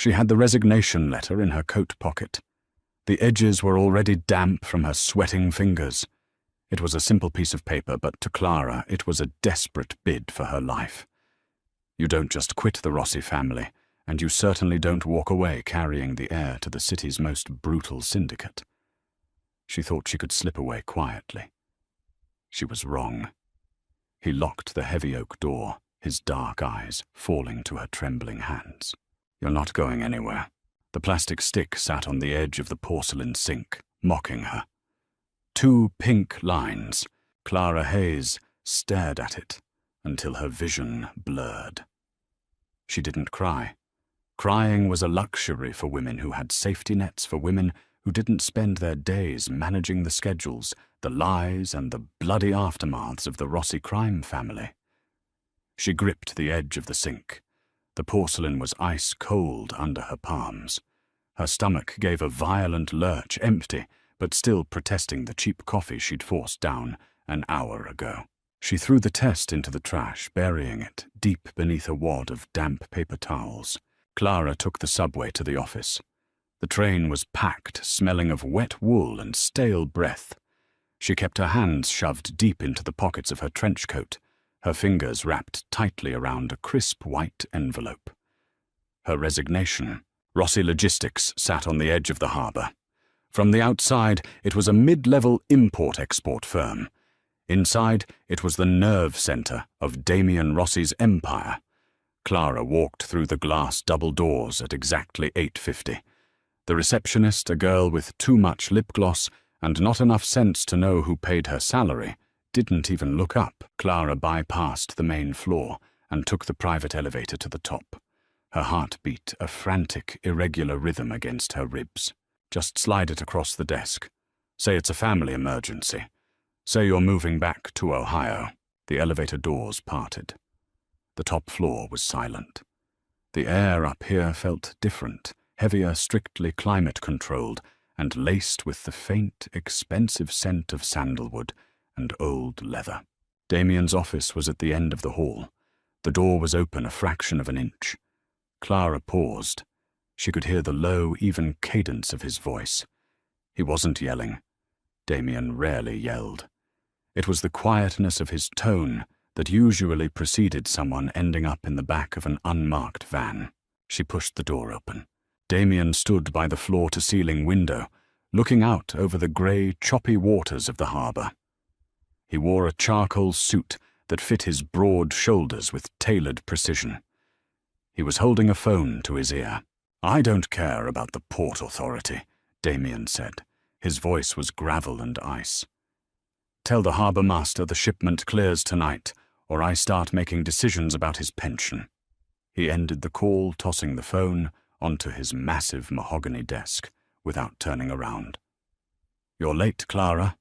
She had the resignation letter in her coat pocket. The edges were already damp from her sweating fingers. It was a simple piece of paper, but to Clara it was a desperate bid for her life. You don't just quit the Rossi family, and you certainly don't walk away carrying the heir to the city's most brutal syndicate. She thought she could slip away quietly. She was wrong. He locked the heavy oak door, his dark eyes falling to her trembling hands. You're not going anywhere. The plastic stick sat on the edge of the porcelain sink, mocking her. 2 pink lines. Clara Hayes stared at it until her vision blurred. She didn't cry. Crying was a luxury for women who had safety nets, for women who didn't spend their days managing the schedules, the lies, and the bloody aftermaths of the Rossi crime family. She gripped the edge of the sink. The porcelain was ice cold under her palms. Her stomach gave a violent lurch, empty, but still protesting the cheap coffee she'd forced down an hour ago. She threw the test into the trash, burying it deep beneath a wad of damp paper towels. Clara took the subway to the office. The train was packed, smelling of wet wool and stale breath. She kept her hands shoved deep into the pockets of her trench coat, her fingers wrapped tightly around a crisp white envelope. Her resignation. Rossi Logistics sat on the edge of the harbour. From the outside, it was a mid-level import-export firm. Inside, it was the nerve centre of Damien Rossi's empire. Clara walked through the glass double doors at exactly 8:50. The receptionist, a girl with too much lip gloss and not enough sense to know who paid her salary, didn't even look up. Clara bypassed the main floor and took the private elevator to the top. Her heart beat a frantic, irregular rhythm against her ribs. Just slide it across the desk. Say it's a family emergency. Say you're moving back to Ohio. The elevator doors parted. The top floor was silent. The air up here felt different, heavier, strictly climate-controlled, and laced with the faint, expensive scent of sandalwood and old leather. Damien's office was at the end of the hall. The door was open a fraction of an inch. Clara paused. She could hear the low, even cadence of his voice. He wasn't yelling. Damien rarely yelled. It was the quietness of his tone that usually preceded someone ending up in the back of an unmarked van. She pushed the door open. Damien stood by the floor-to-ceiling window, looking out over the grey, choppy waters of the harbour. He wore a charcoal suit that fit his broad shoulders with tailored precision. He was holding a phone to his ear. "I don't care about the Port Authority," Damien said. His voice was gravel and ice. "Tell the harbour master the shipment clears tonight, or I start making decisions about his pension." He ended the call, tossing the phone onto his massive mahogany desk without turning around. "You're late, Clara."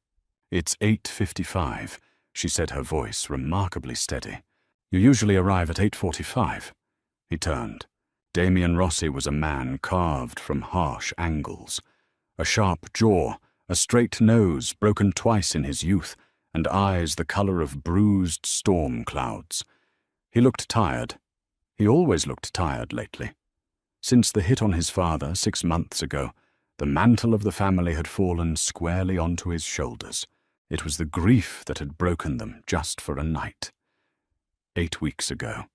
"It's 8:55, she said, her voice remarkably steady. "You usually arrive at 8:45. He turned. Damien Rossi was a man carved from harsh angles. A sharp jaw, a straight nose broken twice in his youth, and eyes the colour of bruised storm clouds. He looked tired. He always looked tired lately. Since the hit on his father 6 months ago, the mantle of the family had fallen squarely onto his shoulders. It was the grief that had broken them just for a night. 8 weeks ago.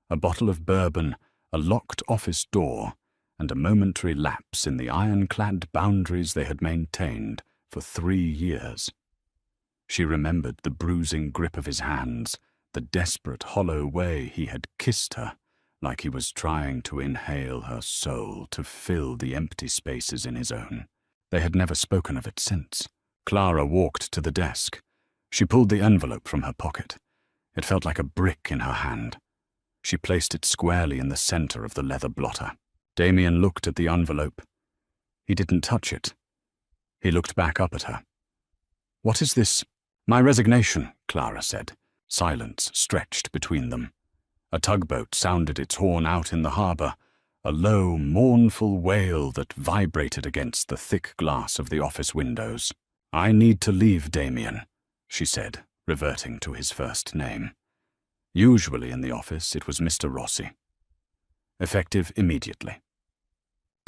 A bottle of bourbon, a locked office door, and a momentary lapse in the ironclad boundaries they had maintained for 3 years. She remembered the bruising grip of his hands, the desperate, hollow way he had kissed her, like he was trying to inhale her soul to fill the empty spaces in his own. They had never spoken of it since. Clara walked to the desk. She pulled the envelope from her pocket. It felt like a brick in her hand. She placed it squarely in the center of the leather blotter. Damien looked at the envelope. He didn't touch it. He looked back up at her. "What is this?" "My resignation," Clara said. Silence stretched between them. A tugboat sounded its horn out in the harbour, a low, mournful wail that vibrated against the thick glass of the office windows. "I need to leave Damien," she said, reverting to his first name. Usually in the office it was Mr. Rossi. Effective immediately.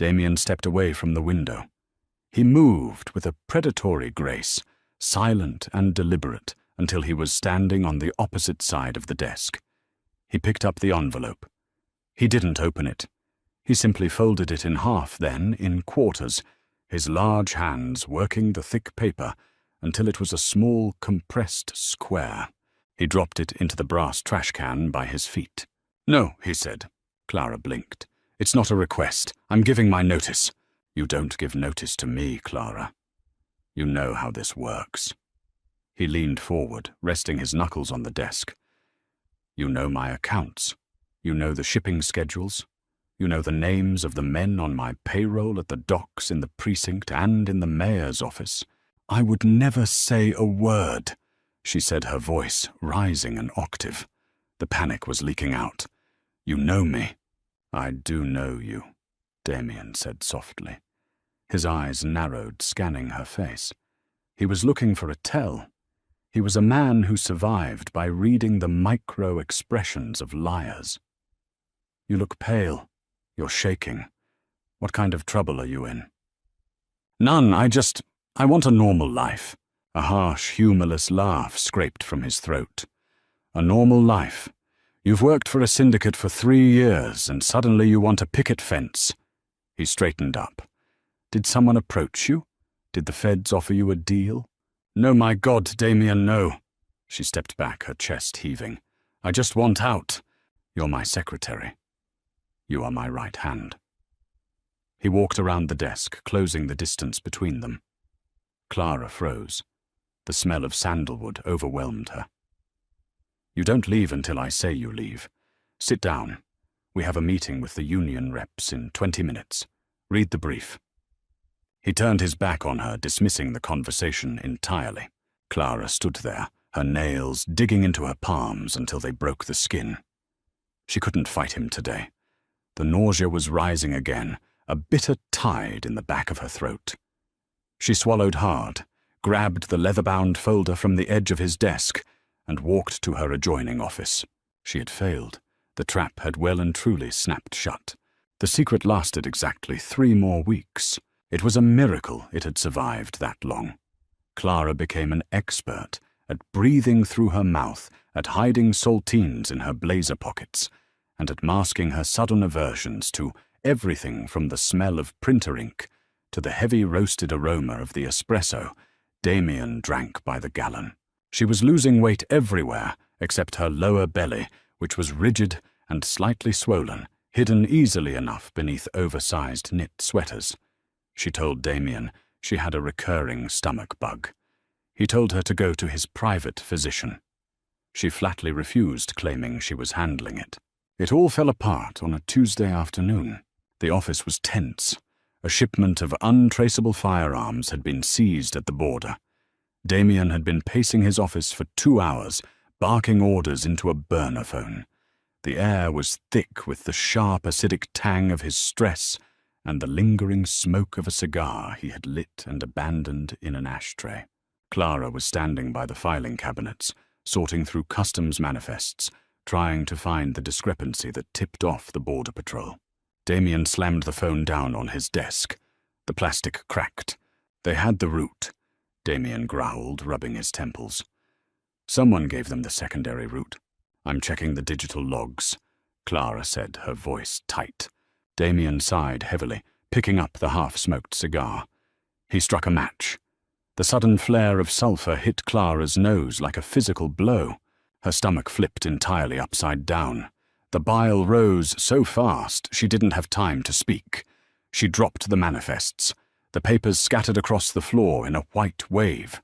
Damien stepped away from the window. He moved with a predatory grace, silent and deliberate, until he was standing on the opposite side of the desk. He picked up the envelope. He didn't open it. He simply folded it in half, then in quarters, his large hands working the thick paper until it was a small, compressed square. He dropped it into the brass trash can by his feet. "No," he said. Clara blinked. "It's not a request. I'm giving my notice." "You don't give notice to me, Clara. You know how this works." He leaned forward, resting his knuckles on the desk. "You know my accounts. You know the shipping schedules. You know the names of the men on my payroll at the docks, in the precinct, and in the mayor's office." "I would never say a word," she said, her voice rising an octave. The panic was leaking out. "You know me." "I do know you," Damien said softly. His eyes narrowed, scanning her face. He was looking for a tell. He was a man who survived by reading the micro-expressions of liars. "You look pale. You're shaking. What kind of trouble are you in?" "None. I want a normal life." A harsh, humorless laugh scraped from his throat. "A normal life. You've worked for a syndicate for 3 years, and suddenly you want a picket fence." He straightened up. "Did someone approach you? Did the feds offer you a deal?" "No, my God, Damien, no." She stepped back, her chest heaving. "I just want out. You're my secretary. You are my right hand." He walked around the desk, closing the distance between them. Clara froze. The smell of sandalwood overwhelmed her. "You don't leave until I say you leave. Sit down. We have a meeting with the union reps in 20 minutes. Read the brief." He turned his back on her, dismissing the conversation entirely. Clara stood there, her nails digging into her palms until they broke the skin. She couldn't fight him today. The nausea was rising again, a bitter tide in the back of her throat. She swallowed hard, grabbed the leather-bound folder from the edge of his desk, and walked to her adjoining office. She had failed. The trap had well and truly snapped shut. The secret lasted exactly 3 more weeks. It was a miracle it had survived that long. Clara became an expert at breathing through her mouth, at hiding saltines in her blazer pockets, and at masking her sudden aversions to everything from the smell of printer ink to the heavy roasted aroma of the espresso Damien drank by the gallon. She was losing weight everywhere except her lower belly, which was rigid and slightly swollen, hidden easily enough beneath oversized knit sweaters. She told Damien she had a recurring stomach bug. He told her to go to his private physician. She flatly refused, claiming she was handling it. It all fell apart on a Tuesday afternoon. The office was tense. A shipment of untraceable firearms had been seized at the border. Damien had been pacing his office for 2 hours, barking orders into a burner phone. The air was thick with the sharp, acidic tang of his stress and the lingering smoke of a cigar he had lit and abandoned in an ashtray. Clara was standing by the filing cabinets, sorting through customs manifests, trying to find the discrepancy that tipped off the border patrol. Damien slammed the phone down on his desk. The plastic cracked. "They had the route," Damien growled, rubbing his temples. "Someone gave them the secondary route." "I'm checking the digital logs," Clara said, her voice tight. Damien sighed heavily, picking up the half-smoked cigar. He struck a match. The sudden flare of sulfur hit Clara's nose like a physical blow. Her stomach flipped entirely upside down. The bile rose so fast she didn't have time to speak. She dropped the manifests. The papers scattered across the floor in a white wave.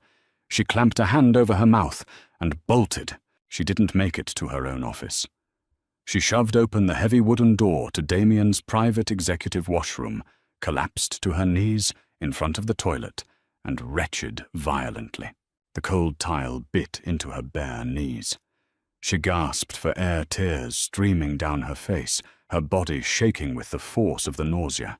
She clamped a hand over her mouth and bolted. She didn't make it to her own office. She shoved open the heavy wooden door to Damien's private executive washroom, collapsed to her knees in front of the toilet, and retched violently. The cold tile bit into her bare knees. She gasped for air, tears streaming down her face, her body shaking with the force of the nausea.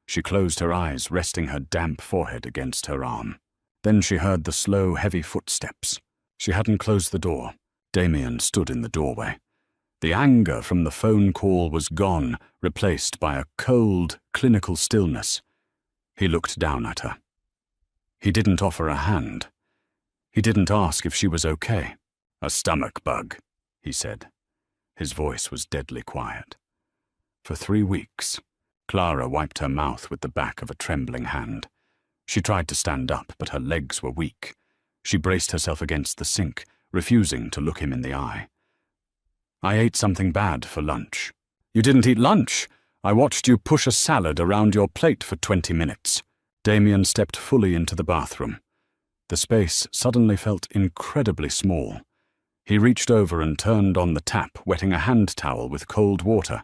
She closed her eyes, resting her damp forehead against her arm. Then she heard the slow, heavy footsteps. She hadn't closed the door. Damien stood in the doorway. The anger from the phone call was gone, replaced by a cold, clinical stillness. He looked down at her. He didn't offer a hand. He didn't ask if she was okay. "A stomach bug," he said. His voice was deadly quiet. For 3 weeks, Clara wiped her mouth with the back of a trembling hand. She tried to stand up, but her legs were weak. She braced herself against the sink, refusing to look him in the eye. "I ate something bad for lunch." "You didn't eat lunch. I watched you push a salad around your plate for 20 minutes. Damien stepped fully into the bathroom. The space suddenly felt incredibly small. He reached over and turned on the tap, wetting a hand towel with cold water.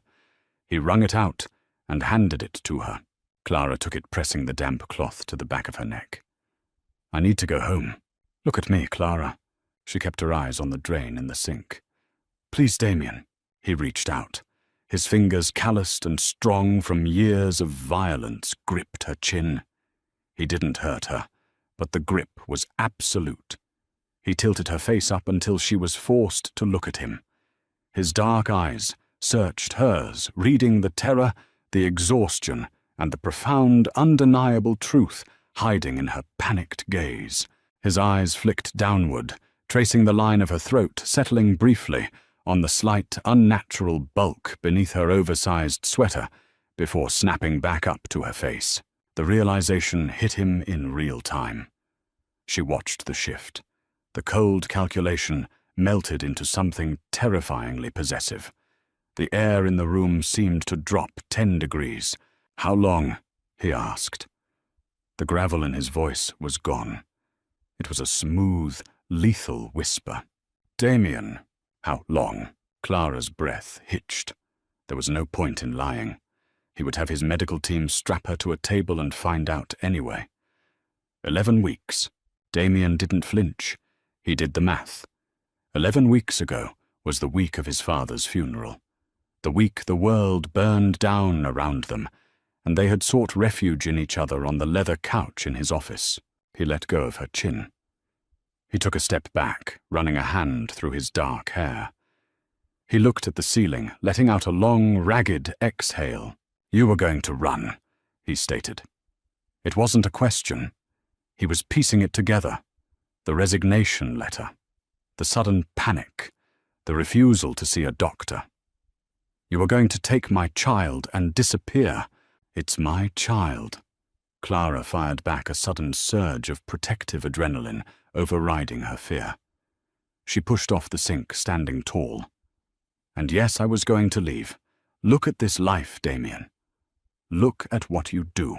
He wrung it out and handed it to her. Clara took it, pressing the damp cloth to the back of her neck. "I need to go home. Look at me, Clara." She kept her eyes on the drain in the sink. "Please, Damien." He reached out. His fingers, calloused and strong from years of violence, gripped her chin. He didn't hurt her, but the grip was absolute. He tilted her face up until she was forced to look at him. His dark eyes searched hers, reading the terror, the exhaustion, and the profound, undeniable truth hiding in her panicked gaze. His eyes flicked downward, tracing the line of her throat, settling briefly on the slight, unnatural bulk beneath her oversized sweater, before snapping back up to her face. The realization hit him in real time. She watched the shift. The cold calculation melted into something terrifyingly possessive. The air in the room seemed to drop 10 degrees. "How long?" he asked. The gravel in his voice was gone. It was a smooth, lethal whisper. "Damien." "How long?" Clara's breath hitched. There was no point in lying. He would have his medical team strap her to a table and find out anyway. 11 weeks. Damien didn't flinch. He did the math. 11 weeks ago was the week of his father's funeral. The week the world burned down around them, and they had sought refuge in each other on the leather couch in his office. He let go of her chin. He took a step back, running a hand through his dark hair. He looked at the ceiling, letting out a long, ragged exhale. "You were going to run," he stated. It wasn't a question. He was piecing it together. The resignation letter, the sudden panic, the refusal to see a doctor. "You were going to take my child and disappear." "It's my child." Clara fired back a sudden surge of protective adrenaline, overriding her fear. She pushed off the sink, standing tall. "And yes, I was going to leave. Look at this life, Damien. Look at what you do.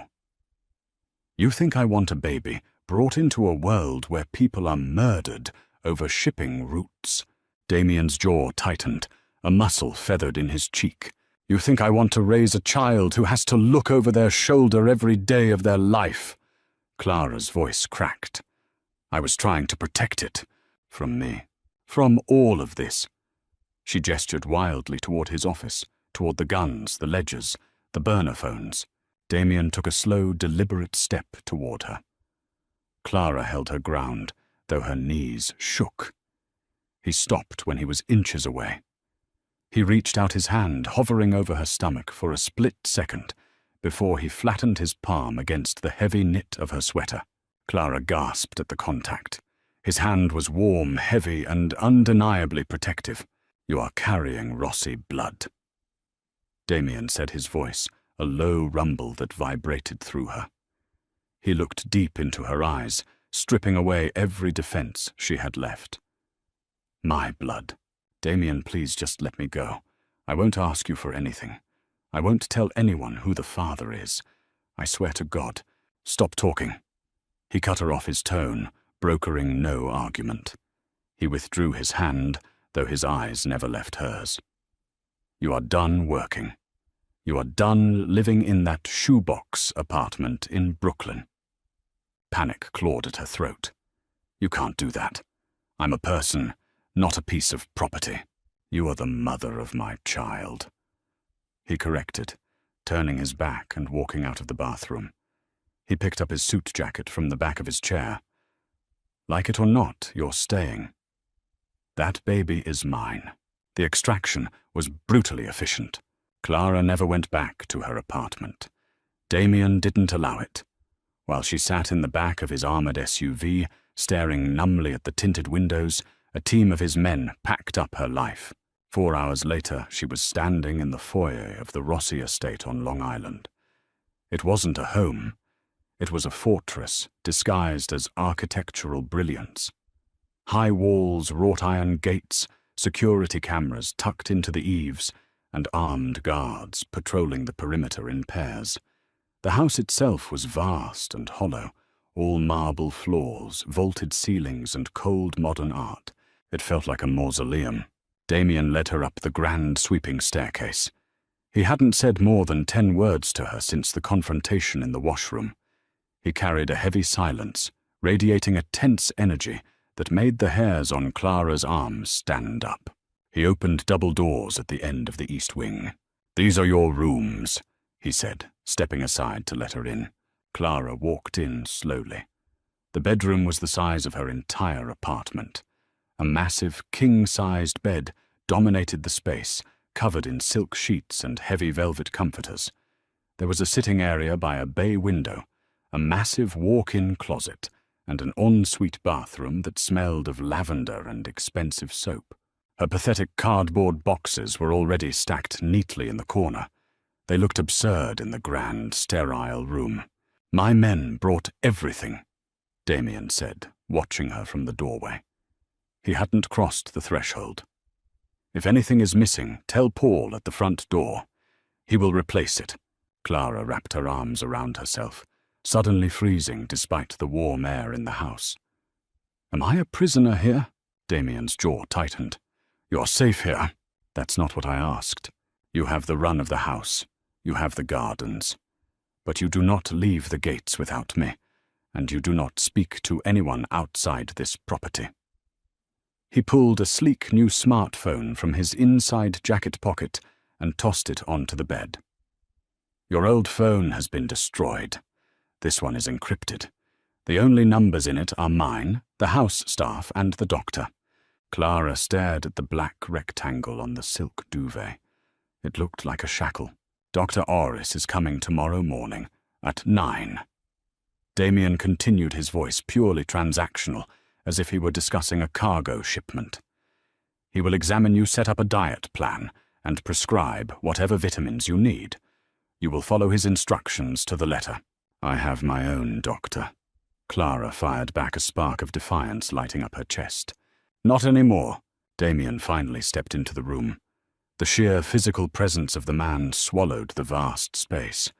You think I want a baby brought into a world where people are murdered over shipping routes?" Damien's jaw tightened, a muscle feathered in his cheek. "You think I want to raise a child who has to look over their shoulder every day of their life?" Clara's voice cracked. "I was trying to protect it. From me. From all of this." She gestured wildly toward his office, toward the guns, the ledgers, the burner phones. Damien took a slow, deliberate step toward her. Clara held her ground, though her knees shook. He stopped when he was inches away. He reached out his hand, hovering over her stomach for a split second, before he flattened his palm against the heavy knit of her sweater. Clara gasped at the contact. His hand was warm, heavy, and undeniably protective. "You are carrying Rossi blood," Damien said, his voice a low rumble that vibrated through her. He looked deep into her eyes, stripping away every defense she had left. "My blood. Damien, please just let me go. I won't ask you for anything. I won't tell anyone who the father is. I swear to God. Stop talking." He cut her off, his tone, brokering no argument. He withdrew his hand, though his eyes never left hers. "You are done working. You are done living in that shoebox apartment in Brooklyn." Panic clawed at her throat. "You can't do that. I'm a person, not a piece of property. You are the mother of my child." He corrected, turning his back and walking out of the bathroom. He picked up his suit jacket from the back of his chair. "Like it or not, you're staying. That baby is mine. The extraction was brutally efficient. Clara never went back to her apartment. Damien didn't allow it. While she sat in the back of his armored SUV, staring numbly at the tinted windows, a team of his men packed up her life. 4 hours later, she was standing in the foyer of the Rossi estate on Long Island. It wasn't a home. It was a fortress disguised as architectural brilliance. High walls, wrought iron gates, security cameras tucked into the eaves, and armed guards patrolling the perimeter in pairs. The house itself was vast and hollow, all marble floors, vaulted ceilings, and cold modern art. It felt like a mausoleum. Damien led her up the grand sweeping staircase. He hadn't said more than 10 words to her since the confrontation in the washroom. He carried a heavy silence, radiating a tense energy that made the hairs on Clara's arms stand up. He opened double doors at the end of the east wing. "These are your rooms," he said, stepping aside to let her in. Clara walked in slowly. The bedroom was the size of her entire apartment. A massive, king-sized bed dominated the space, covered in silk sheets and heavy velvet comforters. There was a sitting area by a bay window, a massive walk-in closet, and an ensuite bathroom that smelled of lavender and expensive soap. Her pathetic cardboard boxes were already stacked neatly in the corner. They looked absurd in the grand, sterile room. "My men brought everything," Damien said, watching her from the doorway. He hadn't crossed the threshold. "If anything is missing, tell Paul at the front door. He will replace it." Clara wrapped her arms around herself, suddenly freezing despite the warm air in the house. "Am I a prisoner here?" Damien's jaw tightened. "You're safe here." "That's not what I asked. You have the run of the house. You have the gardens. But you do not leave the gates without me, and you do not speak to anyone outside this property." He pulled a sleek new smartphone from his inside jacket pocket and tossed it onto the bed. "Your old phone has been destroyed. This one is encrypted. The only numbers in it are mine, the house staff, and the doctor." Clara stared at the black rectangle on the silk duvet. It looked like a shackle. "Dr. Orris is coming tomorrow morning at 9. Damien continued his voice purely transactional, as if he were discussing a cargo shipment. "He will examine you, set up a diet plan, and prescribe whatever vitamins you need. You will follow his instructions to the letter." "I have my own doctor." Clara fired back, a spark of defiance lighting up her chest. "Not anymore." Damien finally stepped into the room. The sheer physical presence of the man swallowed the vast space.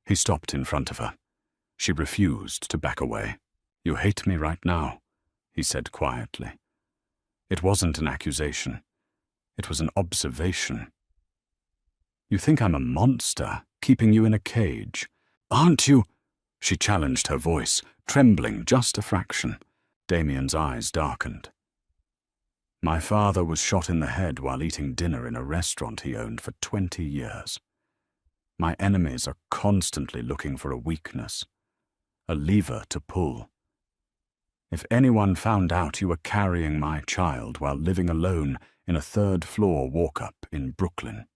He stopped in front of her. She refused to back away. "You hate me right now," he said quietly. It wasn't an accusation. It was an observation. "You think I'm a monster, keeping you in a cage. Aren't you?" She challenged, her voice, trembling just a fraction. Damien's eyes darkened. "My father was shot in the head while eating dinner in a restaurant he owned for 20 years. My enemies are constantly looking for a weakness, a lever to pull. If anyone found out you were carrying my child while living alone in a third-floor walk-up in Brooklyn..."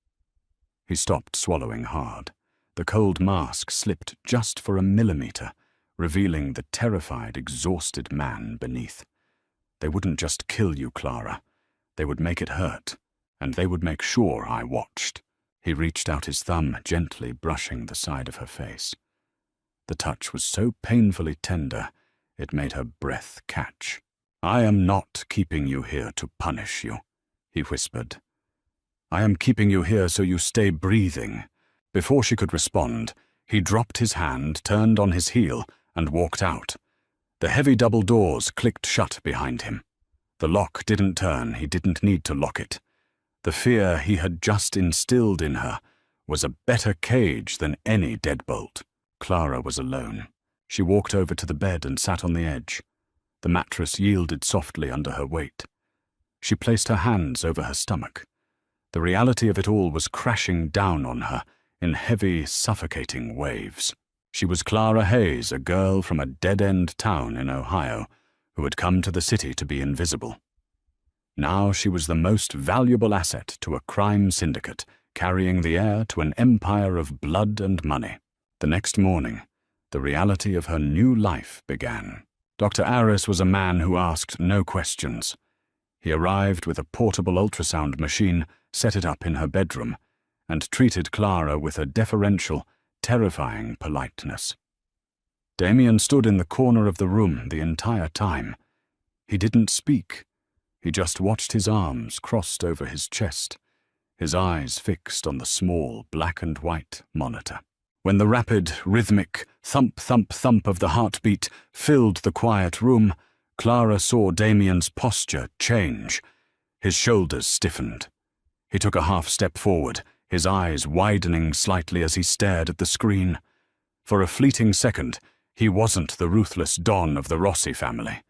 He stopped, swallowing hard. The cold mask slipped just for a millimeter, revealing the terrified, exhausted man beneath. "They wouldn't just kill you, Clara. They would make it hurt, and they would make sure I watched." He reached out his thumb, gently brushing the side of her face. The touch was so painfully tender, it made her breath catch. "I am not keeping you here to punish you," he whispered. "I am keeping you here so you stay breathing." Before she could respond, he dropped his hand, turned on his heel, and walked out. The heavy double doors clicked shut behind him. The lock didn't turn, he didn't need to lock it. The fear he had just instilled in her was a better cage than any deadbolt. Clara was alone. She walked over to the bed and sat on the edge. The mattress yielded softly under her weight. She placed her hands over her stomach. The reality of it all was crashing down on her in heavy, suffocating waves. She was Clara Hayes, a girl from a dead-end town in Ohio, who had come to the city to be invisible. Now she was the most valuable asset to a crime syndicate, carrying the heir to an empire of blood and money. The next morning, the reality of her new life began. Dr. Aris was a man who asked no questions. He arrived with a portable ultrasound machine, set it up in her bedroom, and treated Clara with a deferential, terrifying politeness. Damien stood in the corner of the room the entire time. He didn't speak. He just watched his arms crossed over his chest, his eyes fixed on the small black and white monitor. When the rapid, rhythmic thump, thump, thump of the heartbeat filled the quiet room, Clara saw Damien's posture change. His shoulders stiffened. He took a half step forward, his eyes widening slightly as he stared at the screen. For a fleeting second, he wasn't the ruthless Don of the Rossi family.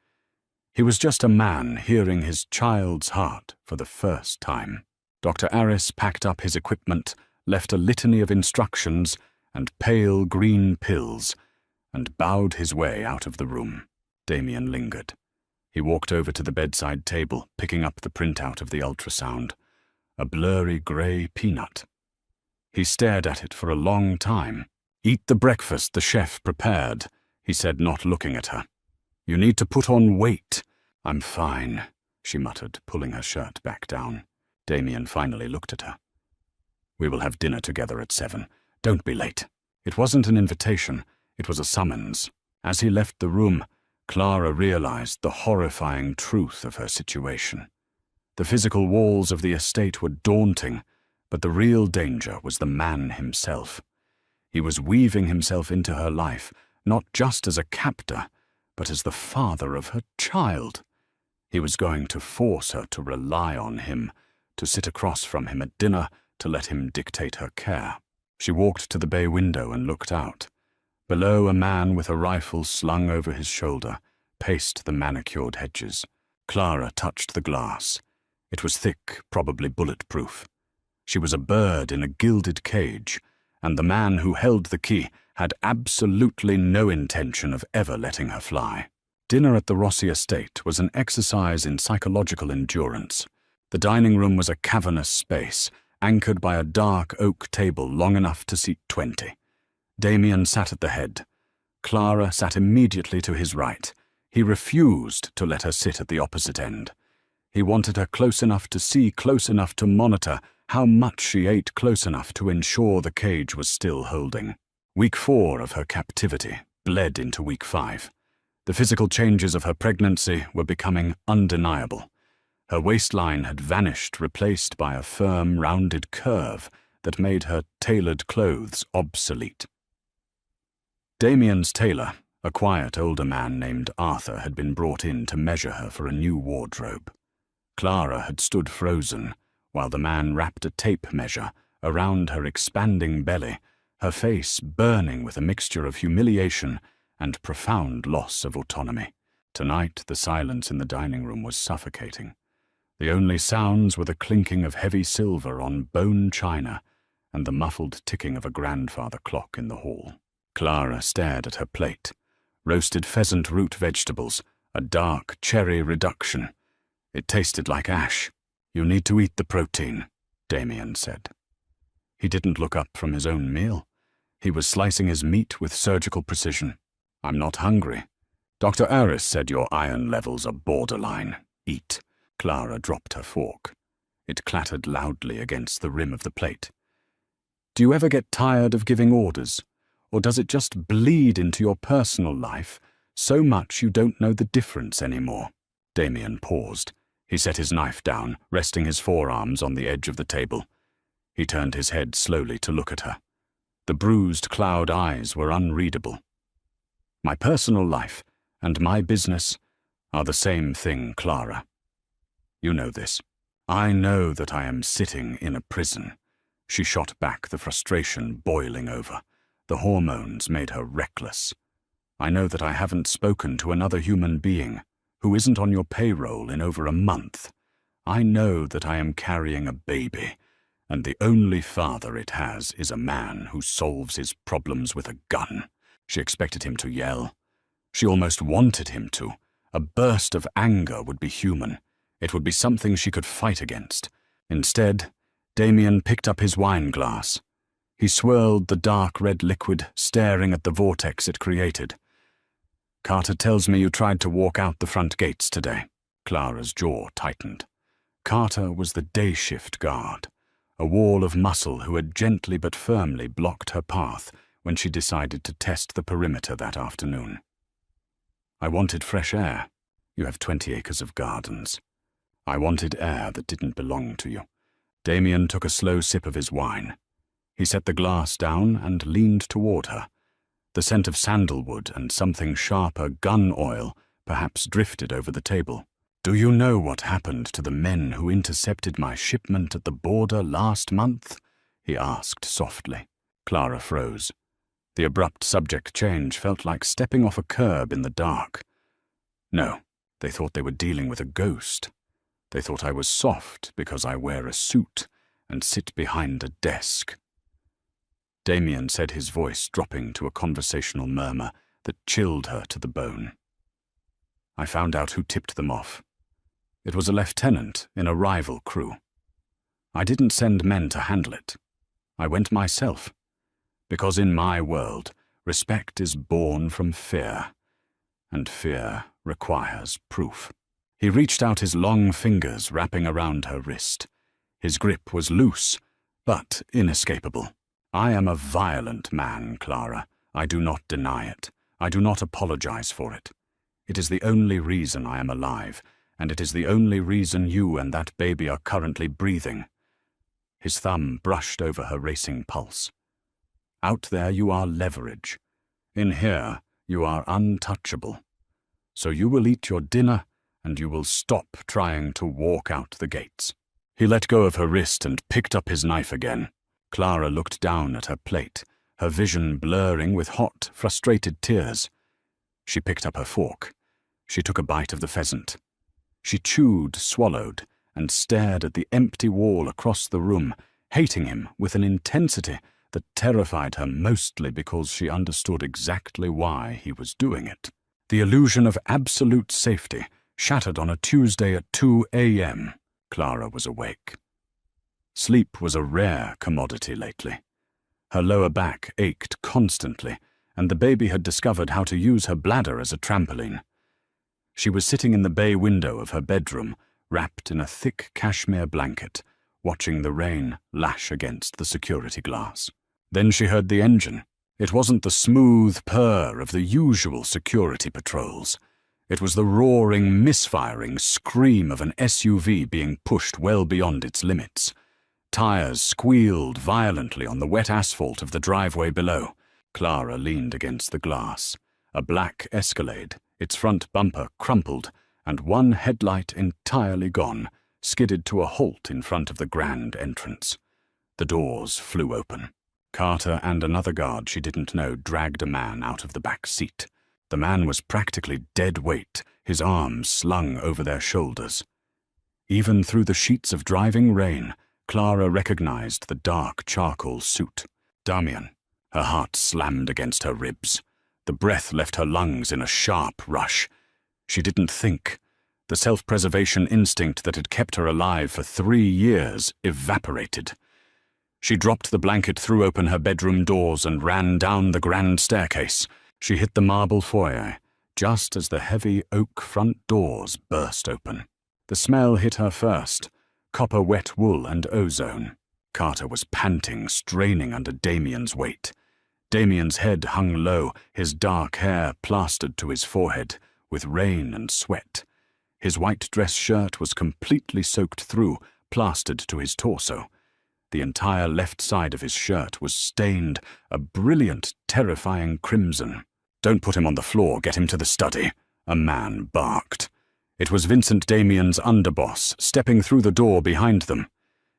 He was just a man hearing his child's heart for the first time. Dr. Aris packed up his equipment, left a litany of instructions and pale green pills, and bowed his way out of the room. Damien lingered. He walked over to the bedside table, picking up the printout of the ultrasound. A blurry grey peanut. He stared at it for a long time. "Eat the breakfast the chef prepared," he said, not looking at her. "You need to put on weight." "I'm fine," she muttered, pulling her shirt back down. Damien finally looked at her. "We will have dinner together at 7. Don't be late." It wasn't an invitation, it was a summons. As he left the room, Clara realized the horrifying truth of her situation. The physical walls of the estate were daunting, but the real danger was the man himself. He was weaving himself into her life, not just as a captor, but as the father of her child. He was going to force her to rely on him, to sit across from him at dinner, to let him dictate her care. She walked to the bay window and looked out. Below, a man with a rifle slung over his shoulder paced the manicured hedges. Clara touched the glass. It was thick, probably bulletproof. She was a bird in a gilded cage, and the man who held the key had absolutely no intention of ever letting her fly. Dinner at the Rossi estate was an exercise in psychological endurance. The dining room was a cavernous space, anchored by a dark oak table long enough to seat 20. Damien sat at the head. Clara sat immediately to his right. He refused to let her sit at the opposite end. He wanted her close enough to see, close enough to monitor how much she ate, close enough to ensure the cage was still holding. Week 4 of her captivity bled into week 5. The physical changes of her pregnancy were becoming undeniable. Her waistline had vanished, replaced by a firm, rounded curve that made her tailored clothes obsolete. Damien's tailor, a quiet older man named Arthur, had been brought in to measure her for a new wardrobe. Clara had stood frozen, while the man wrapped a tape measure around her expanding belly, her face burning with a mixture of humiliation and profound loss of autonomy. Tonight, the silence in the dining room was suffocating. The only sounds were the clinking of heavy silver on bone china and the muffled ticking of a grandfather clock in the hall. Clara stared at her plate. Roasted pheasant root vegetables, a dark cherry reduction. It tasted like ash. "You need to eat the protein," Damien said. He didn't look up from his own meal. He was slicing his meat with surgical precision. "I'm not hungry. Dr. Aris said your iron levels are borderline. Eat." Clara dropped her fork. It clattered loudly against the rim of the plate. "Do you ever get tired of giving orders? Or does it just bleed into your personal life so much you don't know the difference anymore?" Damien paused. He set his knife down, resting his forearms on the edge of the table. He turned his head slowly to look at her. The bruised cloud eyes were unreadable. "My personal life and my business are the same thing, Clara. You know this. I know that I am sitting in a prison." She shot back, the frustration boiling over. The hormones made her reckless. "I know that I haven't spoken to another human being who isn't on your payroll in over a month. I know that I am carrying a baby, and the only father it has is a man who solves his problems with a gun." She expected him to yell. She almost wanted him to. A burst of anger would be human. It would be something she could fight against. Instead, Damien picked up his wine glass. He swirled the dark red liquid, staring at the vortex it created. "Carter tells me you tried to walk out the front gates today." Clara's jaw tightened. Carter was the day shift guard, a wall of muscle who had gently but firmly blocked her path when she decided to test the perimeter that afternoon. "I wanted fresh air. You have 20 acres of gardens. I wanted air that didn't belong to you." Damien took a slow sip of his wine. He set the glass down and leaned toward her. The scent of sandalwood and something sharper, gun oil, perhaps drifted over the table. "Do you know what happened to the men who intercepted my shipment at the border last month?" he asked softly. Clara froze. The abrupt subject change felt like stepping off a curb in the dark. "No, they thought they were dealing with a ghost. They thought I was soft because I wear a suit and sit behind a desk." Damien said, his voice dropping to a conversational murmur that chilled her to the bone. "I found out who tipped them off. It was a lieutenant in a rival crew. I didn't send men to handle it. I went myself. Because in my world, respect is born from fear, and fear requires proof." He reached out his long fingers, wrapping around her wrist. His grip was loose, but inescapable. "I am a violent man, Clara. I do not deny it. I do not apologize for it. It is the only reason I am alive, and it is the only reason you and that baby are currently breathing." His thumb brushed over her racing pulse. "Out there you are leverage. In here you are untouchable. So you will eat your dinner, and you will stop trying to walk out the gates." He let go of her wrist and picked up his knife again. Clara looked down at her plate, her vision blurring with hot, frustrated tears. She picked up her fork. She took a bite of the pheasant. She chewed, swallowed, and stared at the empty wall across the room, hating him with an intensity that terrified her, mostly because she understood exactly why he was doing it. The illusion of absolute safety shattered on a Tuesday at 2 a.m. Clara was awake. Sleep was a rare commodity lately. Her lower back ached constantly, and the baby had discovered how to use her bladder as a trampoline. She was sitting in the bay window of her bedroom, wrapped in a thick cashmere blanket, watching the rain lash against the security glass. Then she heard the engine. It wasn't the smooth purr of the usual security patrols. It was the roaring, misfiring scream of an SUV being pushed well beyond its limits. Tires squealed violently on the wet asphalt of the driveway below. Clara leaned against the glass. A black Escalade, its front bumper crumpled, and one headlight entirely gone, skidded to a halt in front of the grand entrance. The doors flew open. Carter and another guard she didn't know dragged a man out of the back seat. The man was practically dead weight, his arms slung over their shoulders. Even through the sheets of driving rain, Clara recognized the dark charcoal suit. Damien. Her heart slammed against her ribs. The breath left her lungs in a sharp rush. She didn't think. The self-preservation instinct that had kept her alive for 3 years evaporated. She dropped the blanket, threw open her bedroom doors, and ran down the grand staircase. She hit the marble foyer, just as the heavy oak front doors burst open. The smell hit her first, copper wet wool and ozone. Carter was panting, straining under Damien's weight. Damien's head hung low, his dark hair plastered to his forehead, with rain and sweat. His white dress shirt was completely soaked through, plastered to his torso. The entire left side of his shirt was stained a brilliant, terrifying crimson. "Don't put him on the floor, get him to the study," a man barked. It was Vincent Damien's underboss, stepping through the door behind them.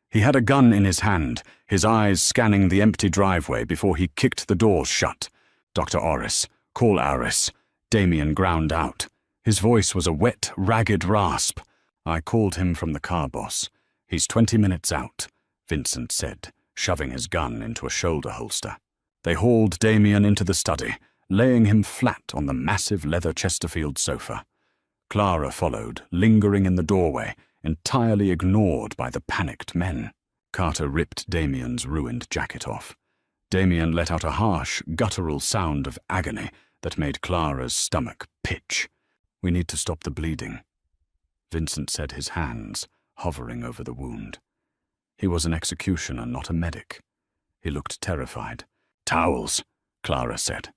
He had a gun in his hand, his eyes scanning the empty driveway before he kicked the doors shut. "Dr. Orris, call Aris," Damien ground out. His voice was a wet, ragged rasp. "I called him from the car, boss. He's 20 minutes out," Vincent said, shoving his gun into a shoulder holster. They hauled Damien into the study, laying him flat on the massive leather Chesterfield sofa. Clara followed, lingering in the doorway, entirely ignored by the panicked men. Carter ripped Damien's ruined jacket off. Damien let out a harsh, guttural sound of agony that made Clara's stomach pitch. "We need to stop the bleeding," Vincent said, his hands hovering over the wound. He was an executioner, not a medic. He looked terrified. "Towels," Clara said.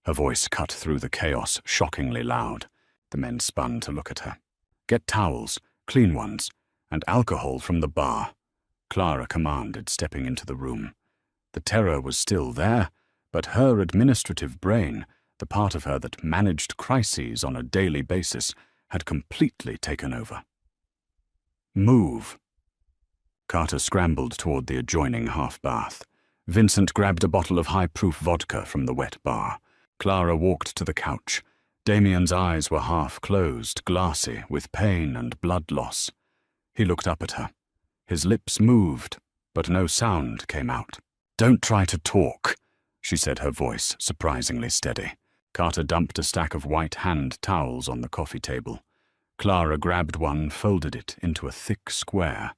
Her voice cut through the chaos, shockingly loud. The men spun to look at her. "Get towels, clean ones, and alcohol from the bar," Clara commanded, stepping into the room. The terror was still there, but her administrative brain, the part of her that managed crises on a daily basis, had completely taken over. "Move." Carter scrambled toward the adjoining half-bath. Vincent grabbed a bottle of high-proof vodka from the wet bar. Clara walked to the couch. Damien's eyes were half-closed, glassy, with pain and blood loss. He looked up at her. His lips moved, but no sound came out. "Don't try to talk," she said, her voice surprisingly steady. Carter dumped a stack of white hand towels on the coffee table. Clara grabbed one, folded it into a thick square.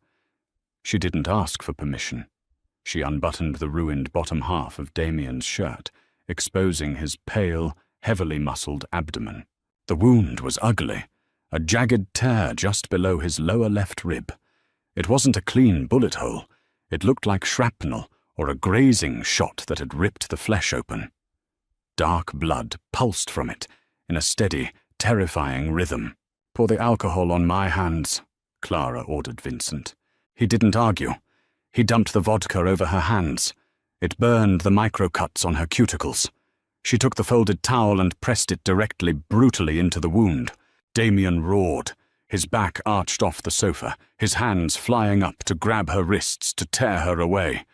She didn't ask for permission. She unbuttoned the ruined bottom half of Damien's shirt, exposing his pale, heavily muscled abdomen. The wound was ugly, a jagged tear just below his lower left rib. It wasn't a clean bullet hole. It looked like shrapnel or a grazing shot that had ripped the flesh open. Dark blood pulsed from it in a steady, terrifying rhythm. "Pour the alcohol on my hands," Clara ordered Vincent. He didn't argue. He dumped the vodka over her hands. It burned the micro-cuts on her cuticles. She took the folded towel and pressed it directly, brutally into the wound. Damien roared, his back arched off the sofa, his hands flying up to grab her wrists to tear her away.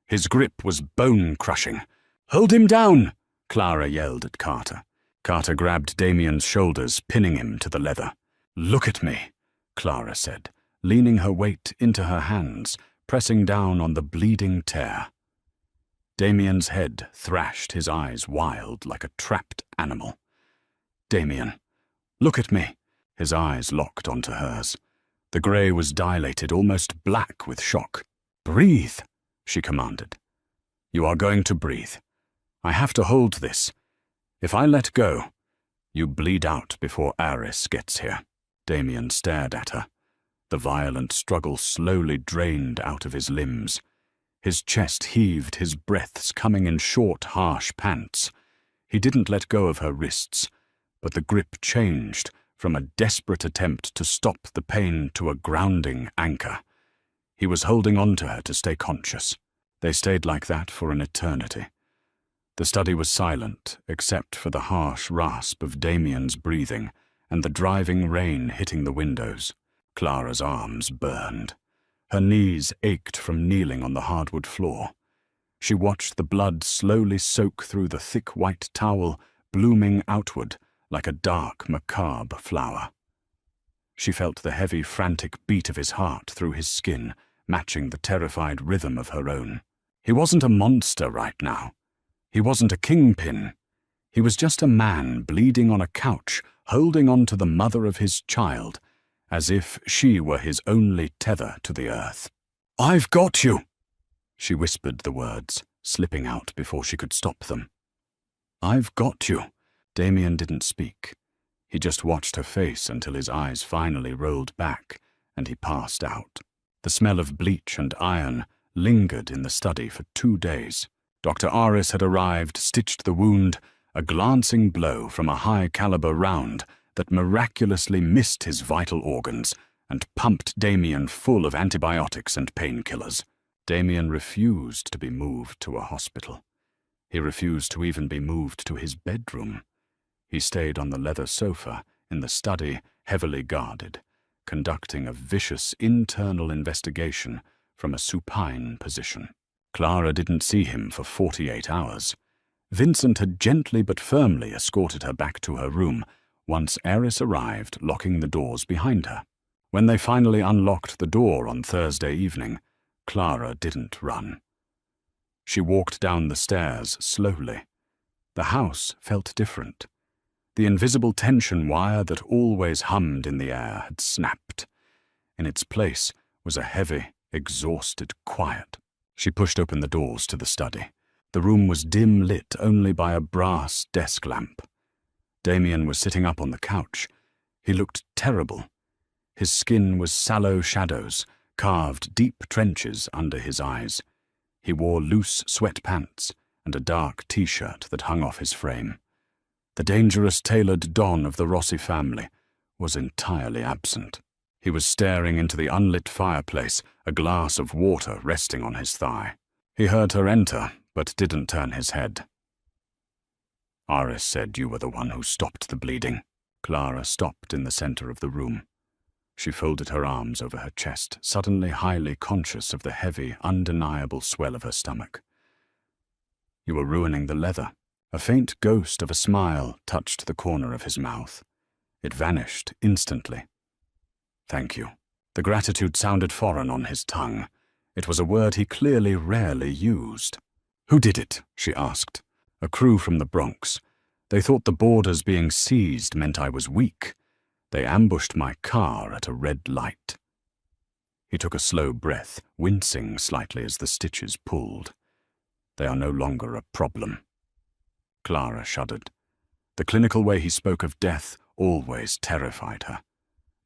His grip was bone-crushing. "Hold him down!" Clara yelled at Carter. Carter grabbed Damien's shoulders, pinning him to the leather. "Look at me," Clara said, leaning her weight into her hands, pressing down on the bleeding tear. Damien's head thrashed, his eyes wild like a trapped animal. "Damien, look at me." His eyes locked onto hers. The grey was dilated, almost black with shock. "Breathe," she commanded. "You are going to breathe. I have to hold this. If I let go, you bleed out before Aris gets here." Damien stared at her. The violent struggle slowly drained out of his limbs. His chest heaved, his breaths coming in short, harsh pants. He didn't let go of her wrists, but the grip changed from a desperate attempt to stop the pain to a grounding anchor. He was holding on to her to stay conscious. They stayed like that for an eternity. The study was silent, except for the harsh rasp of Damien's breathing and the driving rain hitting the windows. Clara's arms burned. Her knees ached from kneeling on the hardwood floor. She watched the blood slowly soak through the thick white towel, blooming outward like a dark, macabre flower. She felt the heavy, frantic beat of his heart through his skin, matching the terrified rhythm of her own. He wasn't a monster right now. He wasn't a kingpin. He was just a man bleeding on a couch, holding on to the mother of his child, as if she were his only tether to the earth. "I've got you," she whispered the words, slipping out before she could stop them. "I've got you." Damien didn't speak. He just watched her face until his eyes finally rolled back and he passed out. The smell of bleach and iron lingered in the study for 2 days. Dr. Aris had arrived, stitched the wound, a glancing blow from a high-caliber round that miraculously missed his vital organs and pumped Damien full of antibiotics and painkillers. Damien refused to be moved to a hospital. He refused to even be moved to his bedroom. He stayed on the leather sofa in the study, heavily guarded, conducting a vicious internal investigation from a supine position. Clara didn't see him for 48 hours. Vincent had gently but firmly escorted her back to her room once Aris arrived, locking the doors behind her. When they finally unlocked the door on Thursday evening, Clara didn't run. She walked down the stairs slowly. The house felt different. The invisible tension wire that always hummed in the air had snapped. In its place was a heavy, exhausted quiet. She pushed open the doors to the study. The room was dim lit only by a brass desk lamp. Damien was sitting up on the couch. He looked terrible. His skin was sallow shadows, carved deep trenches under his eyes. He wore loose sweatpants and a dark t-shirt that hung off his frame. The dangerous tailored don of the Rossi family was entirely absent. He was staring into the unlit fireplace, a glass of water resting on his thigh. He heard her enter, but didn't turn his head. "Iris said you were the one who stopped the bleeding." Clara stopped in the center of the room. She folded her arms over her chest, suddenly highly conscious of the heavy, undeniable swell of her stomach. "You were ruining the leather." A faint ghost of a smile touched the corner of his mouth. It vanished instantly. "Thank you." The gratitude sounded foreign on his tongue. It was a word he clearly rarely used. "Who did it?" she asked. "A crew from the Bronx. They thought the borders being seized meant I was weak. They ambushed my car at a red light." He took a slow breath, wincing slightly as the stitches pulled. "They are no longer a problem." Clara shuddered. The clinical way he spoke of death always terrified her.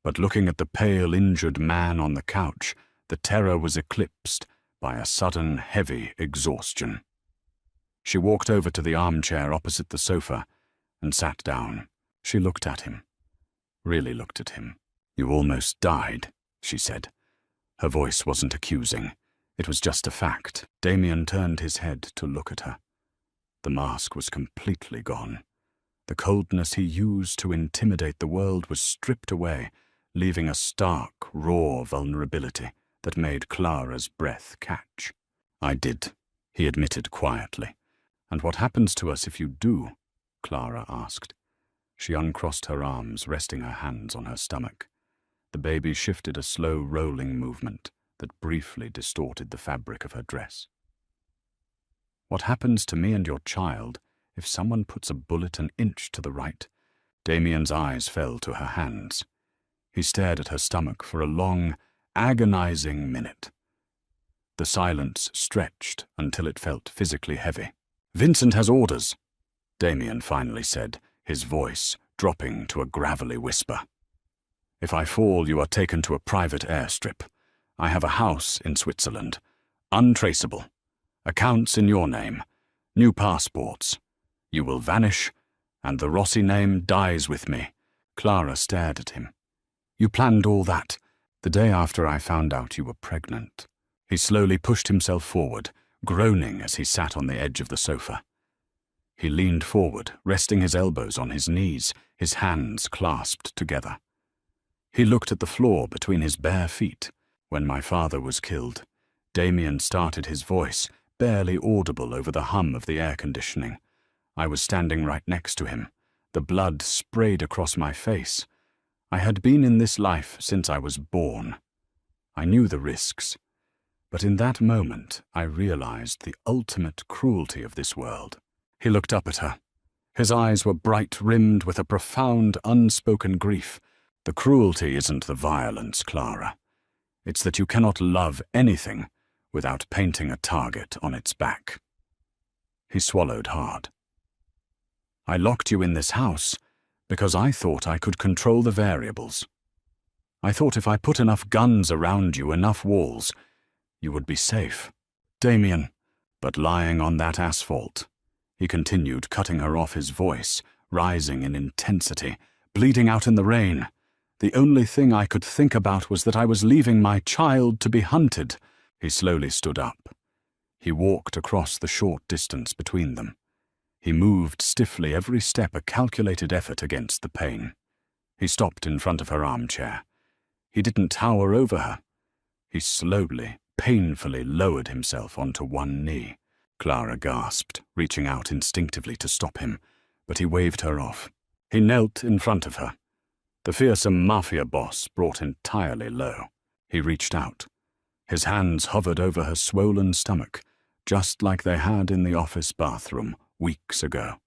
But looking at the pale, injured man on the couch, the terror was eclipsed by a sudden, heavy exhaustion. She walked over to the armchair opposite the sofa and sat down. She looked at him. Really looked at him. "You almost died," she said. Her voice wasn't accusing. It was just a fact. Damien turned his head to look at her. The mask was completely gone. The coldness he used to intimidate the world was stripped away, leaving a stark, raw vulnerability that made Clara's breath catch. "I did," he admitted quietly. "And what happens to us if you do?" Clara asked. She uncrossed her arms, resting her hands on her stomach. The baby shifted a slow rolling movement that briefly distorted the fabric of her dress. "What happens to me and your child if someone puts a bullet an inch to the right?" Damien's eyes fell to her hands. He stared at her stomach for a long, agonizing minute. The silence stretched until it felt physically heavy. "Vincent has orders," Damien finally said, his voice dropping to a gravelly whisper. "If I fall, you are taken to a private airstrip. I have a house in Switzerland. Untraceable. Accounts in your name. New passports. You will vanish, and the Rossi name dies with me." Clara stared at him. "You planned all that?" "The day after I found out you were pregnant." He slowly pushed himself forward, groaning as he sat on the edge of the sofa. He leaned forward, resting his elbows on his knees, his hands clasped together. He looked at the floor between his bare feet. "When my father was killed," Damien started his voice, barely audible over the hum of the air conditioning. "I was standing right next to him. The blood sprayed across my face. I had been in this life since I was born. I knew the risks. But in that moment, I realized the ultimate cruelty of this world." He looked up at her. His eyes were bright-rimmed with a profound, unspoken grief. "The cruelty isn't the violence, Clara. It's that you cannot love anything without painting a target on its back." He swallowed hard. "I locked you in this house because I thought I could control the variables. I thought if I put enough guns around you, enough walls, you would be safe." "Damien." "But lying on that asphalt," he continued, cutting her off, his voice rising in intensity, "bleeding out in the rain. The only thing I could think about was that I was leaving my child to be hunted." He slowly stood up. He walked across the short distance between them. He moved stiffly, every step a calculated effort against the pain. He stopped in front of her armchair. He didn't tower over her. He slowly, painfully lowered himself onto one knee. Clara gasped, reaching out instinctively to stop him, but he waved her off. He knelt in front of her. The fearsome mafia boss brought entirely low. He reached out. His hands hovered over her swollen stomach, just like they had in the office bathroom weeks ago.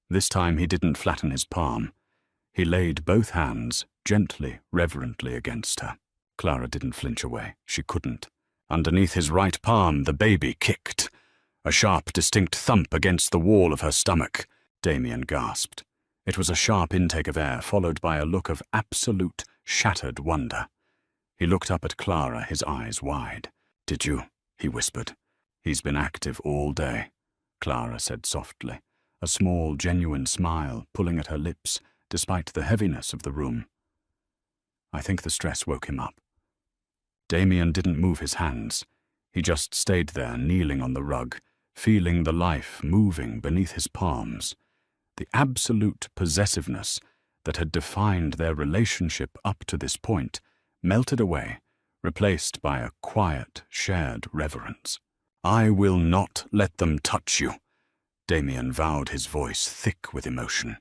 This time he didn't flatten his palm. He laid both hands gently, reverently against her. Clara didn't flinch away. She couldn't. Underneath his right palm, the baby kicked. A sharp, distinct thump against the wall of her stomach. Damien gasped. It was a sharp intake of air, followed by a look of absolute, shattered wonder. He looked up at Clara, his eyes wide. "Did you?" he whispered. "He's been active all day," Clara said softly, a small, genuine smile pulling at her lips, despite the heaviness of the room. I think the stress woke him up. Damien didn't move his hands. He just stayed there, kneeling on the rug, feeling the life moving beneath his palms. The absolute possessiveness that had defined their relationship up to this point melted away, replaced by a quiet, shared reverence. "I will not let them touch you," Damien vowed, his voice thick with emotion.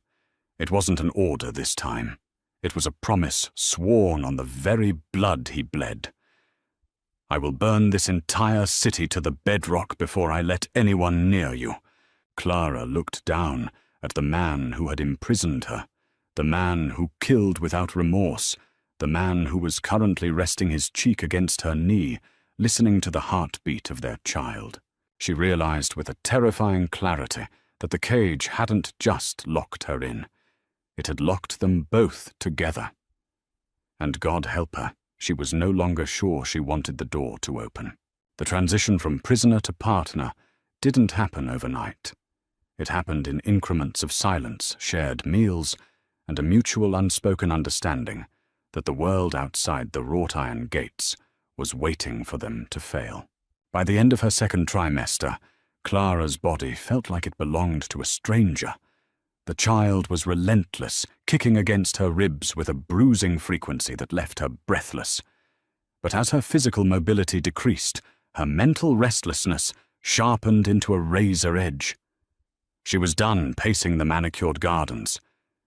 It wasn't an order this time. It was a promise sworn on the very blood he bled. "I will burn this entire city to the bedrock before I let anyone near you." Clara looked down at the man who had imprisoned her, the man who killed without remorse, the man who was currently resting his cheek against her knee, listening to the heartbeat of their child. She realized with a terrifying clarity that the cage hadn't just locked her in. It had locked them both together. And God help her, she was no longer sure she wanted the door to open. The transition from prisoner to partner didn't happen overnight. It happened in increments of silence, shared meals, and a mutual unspoken understanding that the world outside the wrought iron gates was waiting for them to fail. By the end of her second trimester, Clara's body felt like it belonged to a stranger. The child was relentless, kicking against her ribs with a bruising frequency that left her breathless. But as her physical mobility decreased, her mental restlessness sharpened into a razor edge. She was done pacing the manicured gardens.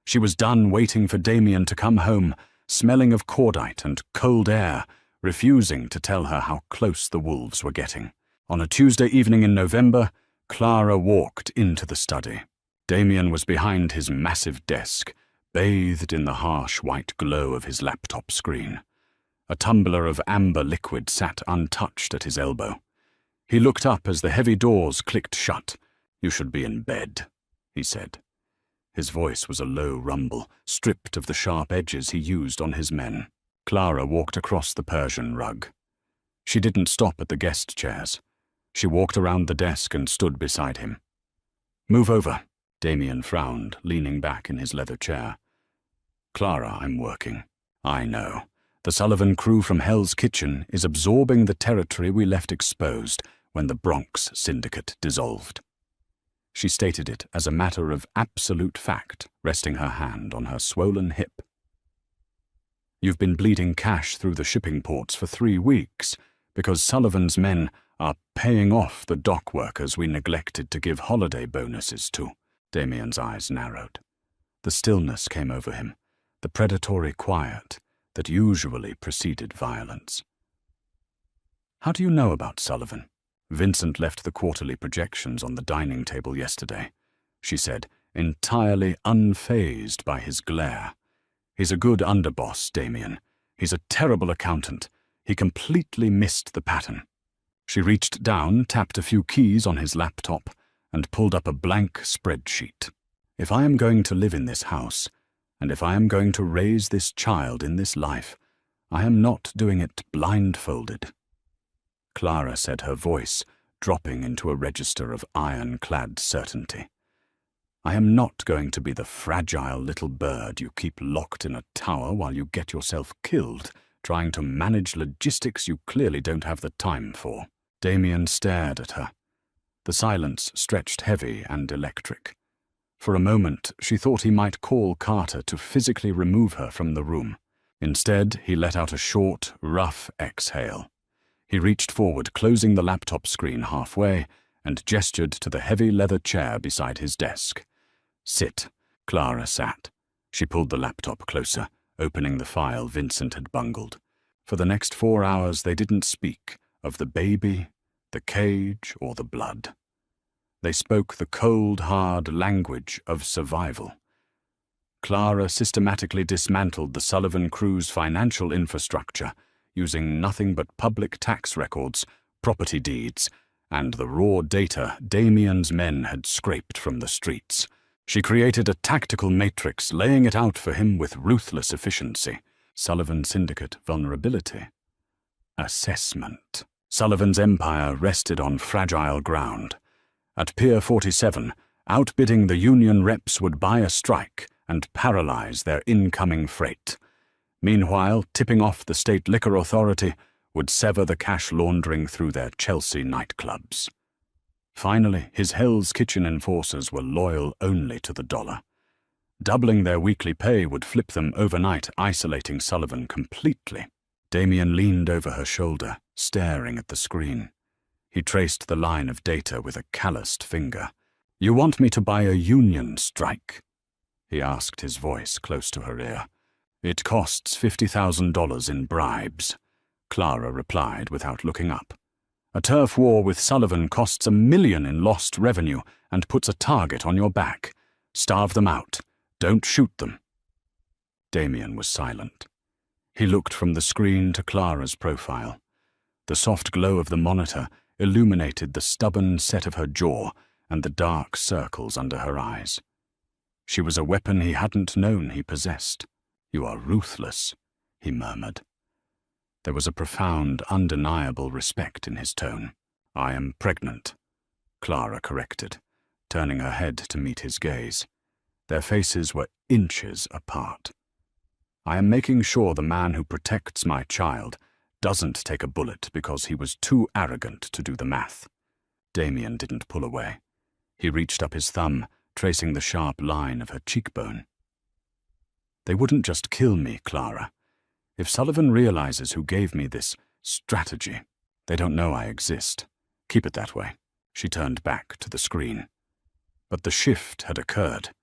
She was done waiting for Damien to come home, smelling of cordite and cold air, refusing to tell her how close the wolves were getting. On a Tuesday evening in November, Clara walked into the study. Damien was behind his massive desk, bathed in the harsh white glow of his laptop screen. A tumbler of amber liquid sat untouched at his elbow. He looked up as the heavy doors clicked shut. "You should be in bed," he said. His voice was a low rumble, stripped of the sharp edges he used on his men. Clara walked across the Persian rug. She didn't stop at the guest chairs. She walked around the desk and stood beside him. "Move over," Damien frowned, leaning back in his leather chair. "Clara, I'm working. I know. The Sullivan crew from Hell's Kitchen is absorbing the territory we left exposed when the Bronx Syndicate dissolved." She stated it as a matter of absolute fact, resting her hand on her swollen hip. "You've been bleeding cash through the shipping ports for 3 weeks because Sullivan's men are paying off the dock workers we neglected to give holiday bonuses to." Damien's eyes narrowed. The stillness came over him, the predatory quiet that usually preceded violence. "How do you know about Sullivan?" "Vincent left the quarterly projections on the dining table yesterday," she said, entirely unfazed by his glare. "He's a good underboss, Damien. He's a terrible accountant. He completely missed the pattern." She reached down, tapped a few keys on his laptop, and pulled up a blank spreadsheet. "If I am going to live in this house, and if I am going to raise this child in this life, I am not doing it blindfolded." Clara said, her voice dropping into a register of ironclad certainty. "I am not going to be the fragile little bird you keep locked in a tower while you get yourself killed, trying to manage logistics you clearly don't have the time for." Damien stared at her. The silence stretched heavy and electric. For a moment, she thought he might call Carter to physically remove her from the room. Instead, he let out a short, rough exhale. He reached forward, closing the laptop screen halfway, and gestured to the heavy leather chair beside his desk. "Sit." Clara sat. She pulled the laptop closer, opening the file Vincent had bungled. For the next 4 hours they didn't speak of the baby, the cage, or the blood. They spoke the cold, hard language of survival. Clara systematically dismantled the Sullivan crew's financial infrastructure, using nothing but public tax records, property deeds, and the raw data Damien's men had scraped from the streets. She created a tactical matrix, laying it out for him with ruthless efficiency. Sullivan Syndicate vulnerability. Assessment. Sullivan's empire rested on fragile ground. At Pier 47, outbidding the union reps would buy a strike and paralyze their incoming freight. Meanwhile, tipping off the state liquor authority would sever the cash laundering through their Chelsea nightclubs. Finally, his Hell's Kitchen enforcers were loyal only to the dollar. Doubling their weekly pay would flip them overnight, isolating Sullivan completely. Damien leaned over her shoulder, staring at the screen. He traced the line of data with a calloused finger. "You want me to buy a union strike?" he asked, his voice close to her ear. "It costs $50,000 in bribes," Clara replied without looking up. "A turf war with Sullivan costs $1 million in lost revenue and puts a target on your back. Starve them out. Don't shoot them." Damien was silent. He looked from the screen to Clara's profile. The soft glow of the monitor illuminated the stubborn set of her jaw and the dark circles under her eyes. She was a weapon he hadn't known he possessed. "You are ruthless," he murmured. There was a profound, undeniable respect in his tone. "I am pregnant," Clara corrected, turning her head to meet his gaze. Their faces were inches apart. "I am making sure the man who protects my child doesn't take a bullet because he was too arrogant to do the math." Damien didn't pull away. He reached up his thumb, tracing the sharp line of her cheekbone. "They wouldn't just kill me, Clara. If Sullivan realizes who gave me this strategy, they don't know I exist. Keep it that way." She turned back to the screen. But the shift had occurred.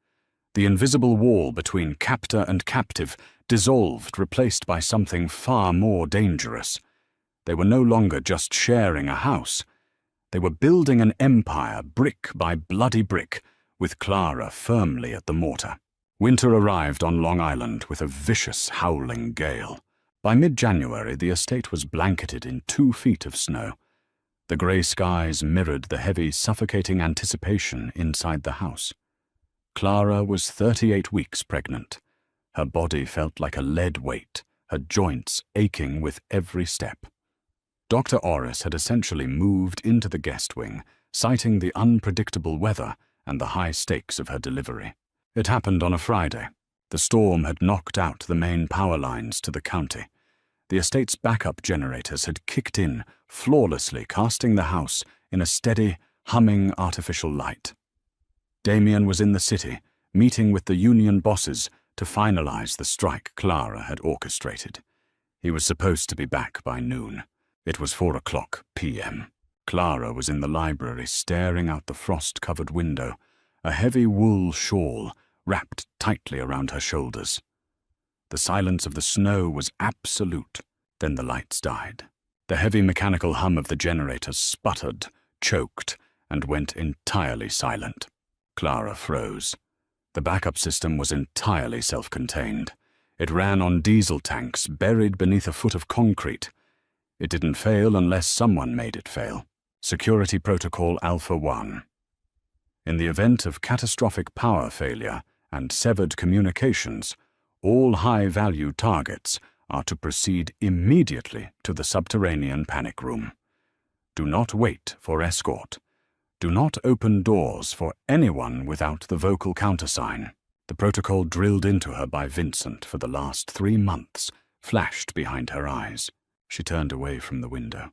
The invisible wall between captor and captive dissolved, replaced by something far more dangerous. They were no longer just sharing a house. They were building an empire, brick by bloody brick, with Clara firmly at the mortar. Winter arrived on Long Island with a vicious, howling gale. By mid-January, the estate was blanketed in 2 feet of snow. The grey skies mirrored the heavy, suffocating anticipation inside the house. Clara was 38 weeks pregnant. Her body felt like a lead weight, her joints aching with every step. Dr. Orris had essentially moved into the guest wing, citing the unpredictable weather and the high stakes of her delivery. It happened on a Friday. The storm had knocked out the main power lines to the county. The estate's backup generators had kicked in, flawlessly casting the house in a steady, humming artificial light. Damien was in the city, meeting with the union bosses to finalize the strike Clara had orchestrated. He was supposed to be back by noon. It was 4:00 p.m. Clara was in the library staring out the frost-covered window, a heavy wool shawl wrapped tightly around her shoulders. The silence of the snow was absolute. Then the lights died. The heavy mechanical hum of the generators sputtered, choked, and went entirely silent. Clara froze. The backup system was entirely self-contained. It ran on diesel tanks buried beneath a foot of concrete. It didn't fail unless someone made it fail. Security Protocol Alpha 1. In the event of catastrophic power failure and severed communications, all high-value targets are to proceed immediately to the subterranean panic room. Do not wait for escort. Do not open doors for anyone without the vocal countersign. The protocol drilled into her by Vincent for the last 3 months flashed behind her eyes. She turned away from the window.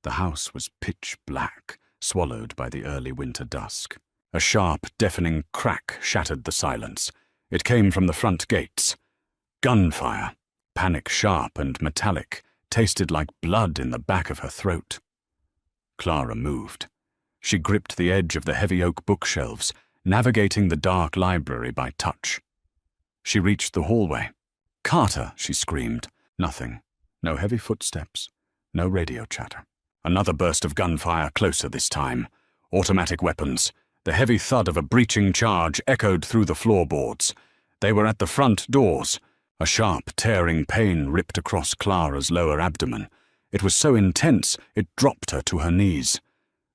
The house was pitch black, swallowed by the early winter dusk. A sharp, deafening crack shattered the silence. It came from the front gates. Gunfire, panic sharp and metallic, tasted like blood in the back of her throat. Clara moved. She gripped the edge of the heavy oak bookshelves, navigating the dark library by touch. She reached the hallway. "Carter!" she screamed. Nothing. No heavy footsteps. No radio chatter. Another burst of gunfire, closer this time. Automatic weapons. The heavy thud of a breaching charge echoed through the floorboards. They were at the front doors. A sharp, tearing pain ripped across Clara's lower abdomen. It was so intense it dropped her to her knees.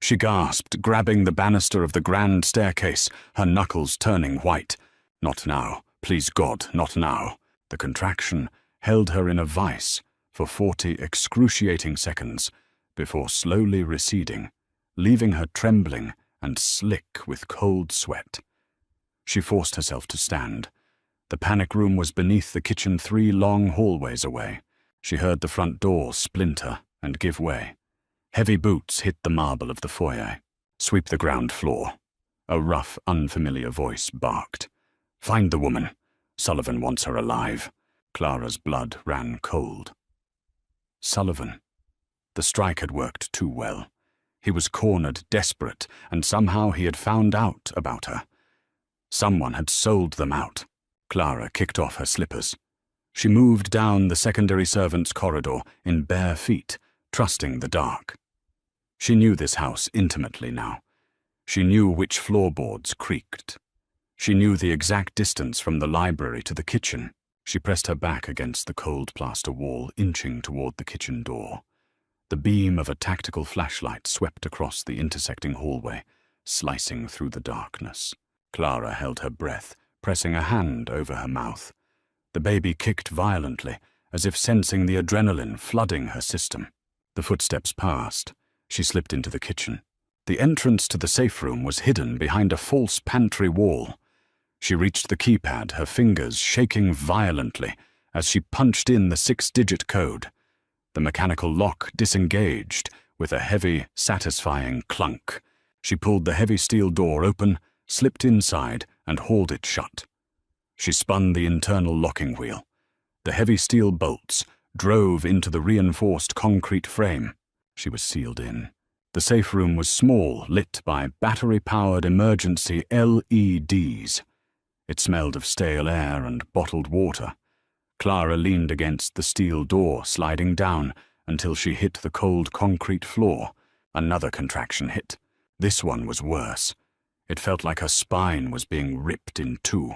She gasped, grabbing the banister of the grand staircase, her knuckles turning white. Not now. Please God, not now. The contraction held her in a vice for 40 excruciating seconds before slowly receding, leaving her trembling and slick with cold sweat. She forced herself to stand. The panic room was beneath the kitchen 3 long hallways away. She heard the front door splinter and give way. Heavy boots hit the marble of the foyer. Sweep the ground floor. A rough, unfamiliar voice barked. Find the woman. Sullivan wants her alive. Clara's blood ran cold. Sullivan. The strike had worked too well. He was cornered, desperate, and somehow he had found out about her. Someone had sold them out. Clara kicked off her slippers. She moved down the secondary servants' corridor in bare feet, trusting the dark. She knew this house intimately now. She knew which floorboards creaked. She knew the exact distance from the library to the kitchen. She pressed her back against the cold plaster wall, inching toward the kitchen door. The beam of a tactical flashlight swept across the intersecting hallway, slicing through the darkness. Clara held her breath, pressing a hand over her mouth. The baby kicked violently, as if sensing the adrenaline flooding her system. The footsteps passed. She slipped into the kitchen. The entrance to the safe room was hidden behind a false pantry wall. She reached the keypad, her fingers shaking violently as she punched in the 6-digit code. The mechanical lock disengaged with a heavy, satisfying clunk. She pulled the heavy steel door open, slipped inside, and hauled it shut. She spun the internal locking wheel. The heavy steel bolts drove into the reinforced concrete frame. She was sealed in. The safe room was small, lit by battery-powered emergency LEDs. It smelled of stale air and bottled water. Clara leaned against the steel door, sliding down until she hit the cold concrete floor. Another contraction hit. This one was worse. It felt like her spine was being ripped in two.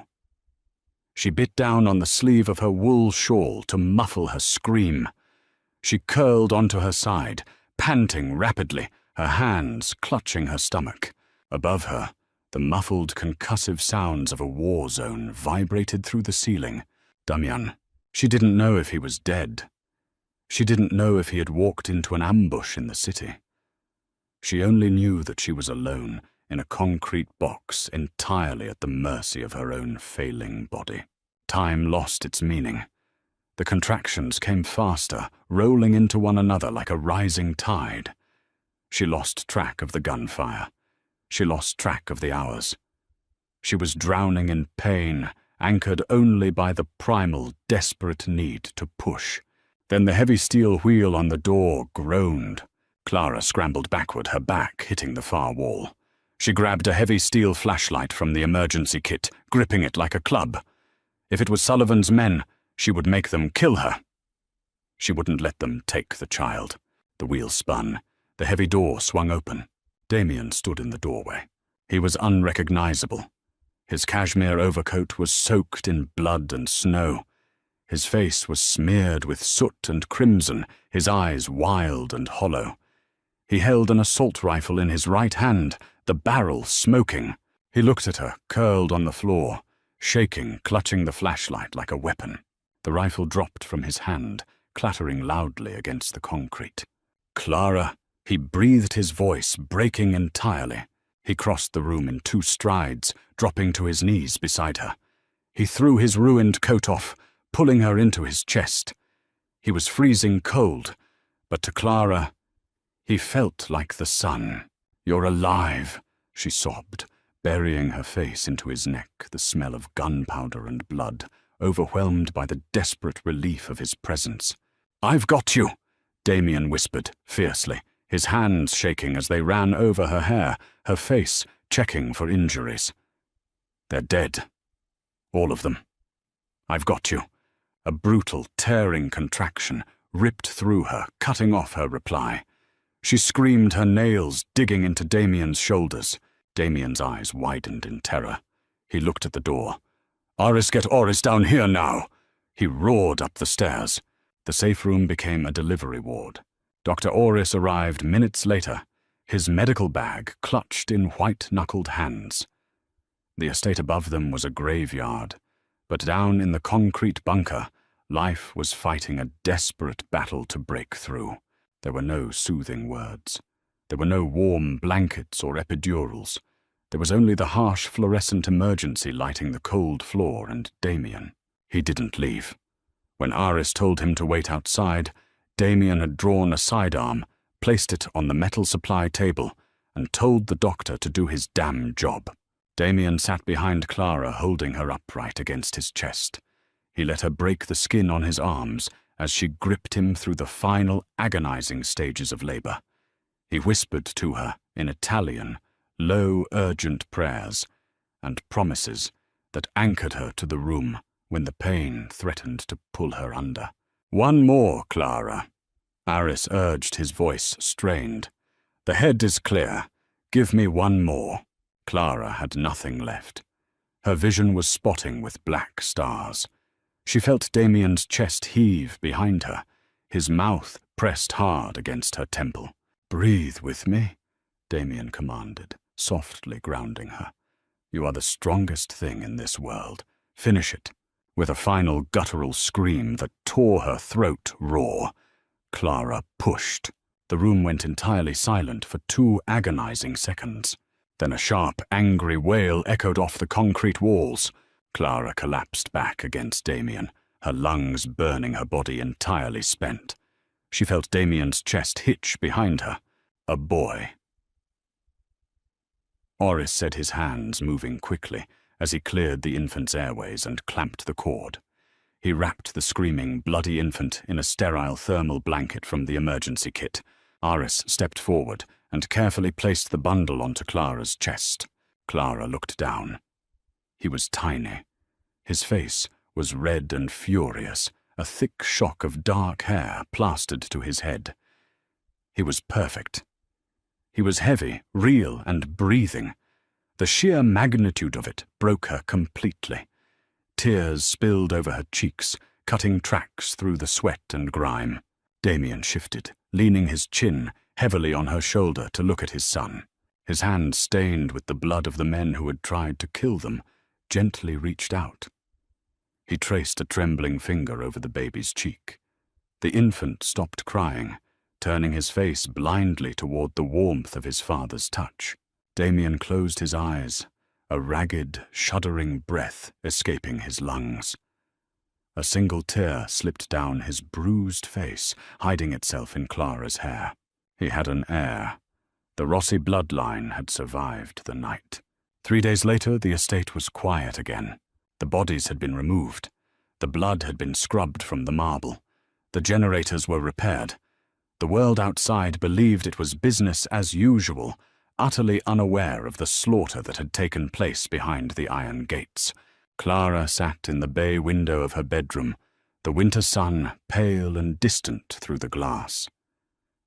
She bit down on the sleeve of her wool shawl to muffle her scream. She curled onto her side, panting rapidly, her hands clutching her stomach. Above her, the muffled concussive sounds of a war zone vibrated through the ceiling. Damian. She didn't know if he was dead. She didn't know if he had walked into an ambush in the city. She only knew that she was alone in a concrete box entirely at the mercy of her own failing body. Time lost its meaning. The contractions came faster, rolling into one another like a rising tide. She lost track of the gunfire. She lost track of the hours. She was drowning in pain, anchored only by the primal, desperate need to push. Then the heavy steel wheel on the door groaned. Clara scrambled backward, her back hitting the far wall. She grabbed a heavy steel flashlight from the emergency kit, gripping it like a club. If it was Sullivan's men, she would make them kill her. She wouldn't let them take the child. The wheel spun. The heavy door swung open. Damien stood in the doorway. He was unrecognizable. His cashmere overcoat was soaked in blood and snow. His face was smeared with soot and crimson, his eyes wild and hollow. He held an assault rifle in his right hand, the barrel smoking. He looked at her, curled on the floor, shaking, clutching the flashlight like a weapon. The rifle dropped from his hand, clattering loudly against the concrete. Clara! He breathed, his voice breaking entirely. He crossed the room in 2 strides, dropping to his knees beside her. He threw his ruined coat off, pulling her into his chest. He was freezing cold, but to Clara, he felt like the sun. "You're alive," she sobbed, burying her face into his neck, the smell of gunpowder and blood, overwhelmed by the desperate relief of his presence. "I've got you," Damien whispered fiercely, his hands shaking as they ran over her hair, her face checking for injuries. "They're dead. All of them. I've got you." A brutal, tearing contraction ripped through her, cutting off her reply. She screamed, her nails digging into Damien's shoulders. Damien's eyes widened in terror. He looked at the door. "Oris, get Oris down here now." He roared up the stairs. The safe room became a delivery ward. Dr. Orris arrived minutes later, his medical bag clutched in white-knuckled hands. The estate above them was a graveyard, but down in the concrete bunker, life was fighting a desperate battle to break through. There were no soothing words. There were no warm blankets or epidurals. There was only the harsh fluorescent emergency lighting the cold floor and Damien. He didn't leave. When Aris told him to wait outside, Damien had drawn a sidearm, placed it on the metal supply table, and told the doctor to do his damn job. Damien sat behind Clara, holding her upright against his chest. He let her break the skin on his arms as she gripped him through the final agonizing stages of labor. He whispered to her in Italian, low, urgent prayers and promises that anchored her to the room when the pain threatened to pull her under. "One more, Clara," Aris urged, his voice strained. "The head is clear. Give me one more." Clara had nothing left. Her vision was spotting with black stars. She felt Damien's chest heave behind her, his mouth pressed hard against her temple. "Breathe with me," Damien commanded, softly grounding her. "You are the strongest thing in this world. Finish it." With a final guttural scream that tore her throat raw, Clara pushed. The room went entirely silent for 2 agonizing seconds. Then a sharp, angry wail echoed off the concrete walls. Clara collapsed back against Damien, her lungs burning, her body entirely spent. She felt Damien's chest hitch behind her. A boy. Orris said, his hands moving quickly as he cleared the infant's airways and clamped the cord. He wrapped the screaming, bloody infant in a sterile thermal blanket from the emergency kit. Aris stepped forward and carefully placed the bundle onto Clara's chest. Clara looked down. He was tiny. His face was red and furious, a thick shock of dark hair plastered to his head. He was perfect. He was heavy, real, and breathing. The sheer magnitude of it broke her completely. Tears spilled over her cheeks, cutting tracks through the sweat and grime. Damien shifted, leaning his chin heavily on her shoulder to look at his son. His hand, stained with the blood of the men who had tried to kill them, gently reached out. He traced a trembling finger over the baby's cheek. The infant stopped crying, turning his face blindly toward the warmth of his father's touch. Damien closed his eyes, a ragged, shuddering breath escaping his lungs. A single tear slipped down his bruised face, hiding itself in Clara's hair. He had an heir. The Rossi bloodline had survived the night. 3 days later, the estate was quiet again. The bodies had been removed. The blood had been scrubbed from the marble. The generators were repaired. The world outside believed it was business as usual, utterly unaware of the slaughter that had taken place behind the iron gates. Clara sat in the bay window of her bedroom, the winter sun pale and distant through the glass.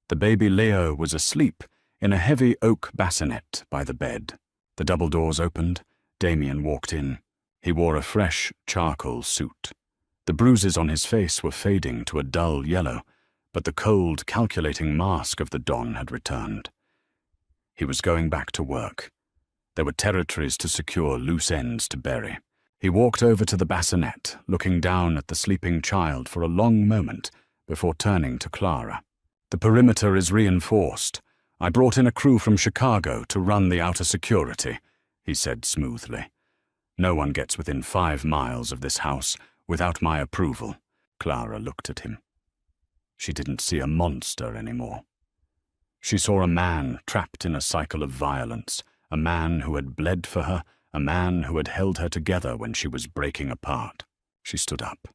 The baby Leo was asleep in a heavy oak bassinet by the bed. The double doors opened. Damien walked in. He wore a fresh charcoal suit. The bruises on his face were fading to a dull yellow, but the cold, calculating mask of the Don had returned. He was going back to work. There were territories to secure, loose ends to bury. He walked over to the bassinet, looking down at the sleeping child for a long moment before turning to Clara. "The perimeter is reinforced. I brought in a crew from Chicago to run the outer security," he said smoothly. "No one gets within 5 miles of this house without my approval." Clara looked at him. She didn't see a monster anymore. She saw a man trapped in a cycle of violence, a man who had bled for her, a man who had held her together when she was breaking apart. She stood up.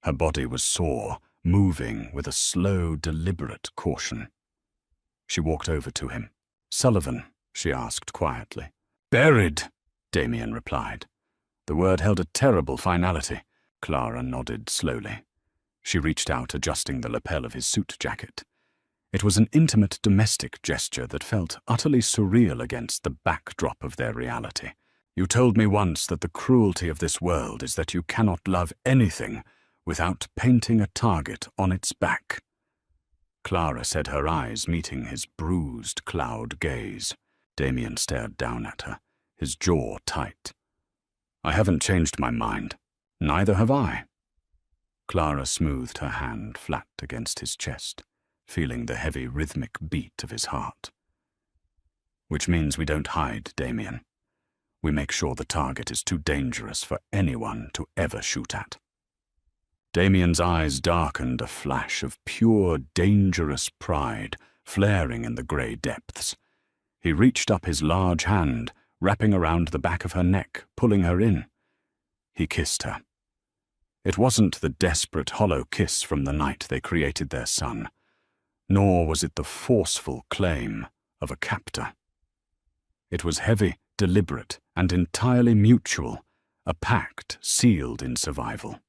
Her body was sore, moving with a slow, deliberate caution. She walked over to him. "Sullivan?" she asked quietly. "Buried," Damien replied. The word held a terrible finality. Clara nodded slowly. She reached out, adjusting the lapel of his suit jacket. It was an intimate domestic gesture that felt utterly surreal against the backdrop of their reality. "You told me once that the cruelty of this world is that you cannot love anything without painting a target on its back. Clara said, her eyes meeting his bruised cloud gaze. Damien stared down at her, his jaw tight. I haven't changed my mind. Neither have I. Clara smoothed her hand flat against his chest, feeling the heavy rhythmic beat of his heart. Which means we don't hide, Damien. We make sure the target is too dangerous for anyone to ever shoot at. Damien's eyes darkened, a flash of pure, dangerous pride flaring in the grey depths. He reached up his large hand, wrapping around the back of her neck, pulling her in. He kissed her. It wasn't the desperate, hollow kiss from the night they created their son, nor was it the forceful claim of a captor. It was heavy, deliberate, and entirely mutual, a pact sealed in survival.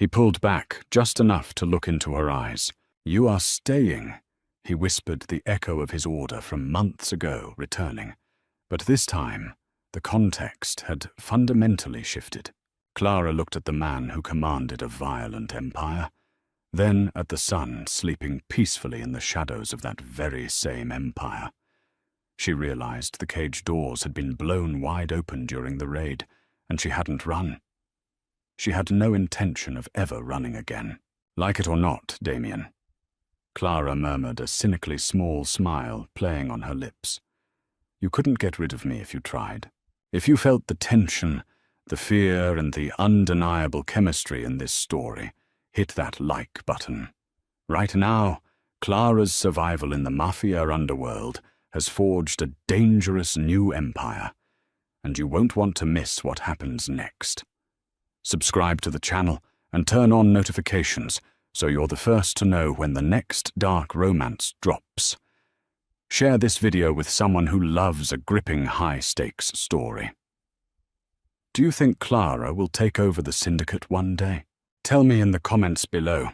He pulled back just enough to look into her eyes. You are staying, he whispered, the echo of his order from months ago returning. But this time, the context had fundamentally shifted. Clara looked at the man who commanded a violent empire, then at the son sleeping peacefully in the shadows of that very same empire. She realized the cage doors had been blown wide open during the raid, and she hadn't run. She had no intention of ever running again. Like it or not, Damien. Clara murmured, a cynically small smile playing on her lips. You couldn't get rid of me if you tried. If you felt the tension, the fear, and the undeniable chemistry in this story, hit that like button. Right now, Clara's survival in the Mafia underworld has forged a dangerous new empire, and you won't want to miss what happens next. Subscribe to the channel and turn on notifications so you're the first to know when the next dark romance drops. Share this video with someone who loves a gripping high-stakes story. Do you think Clara will take over the syndicate one day? Tell me in the comments below.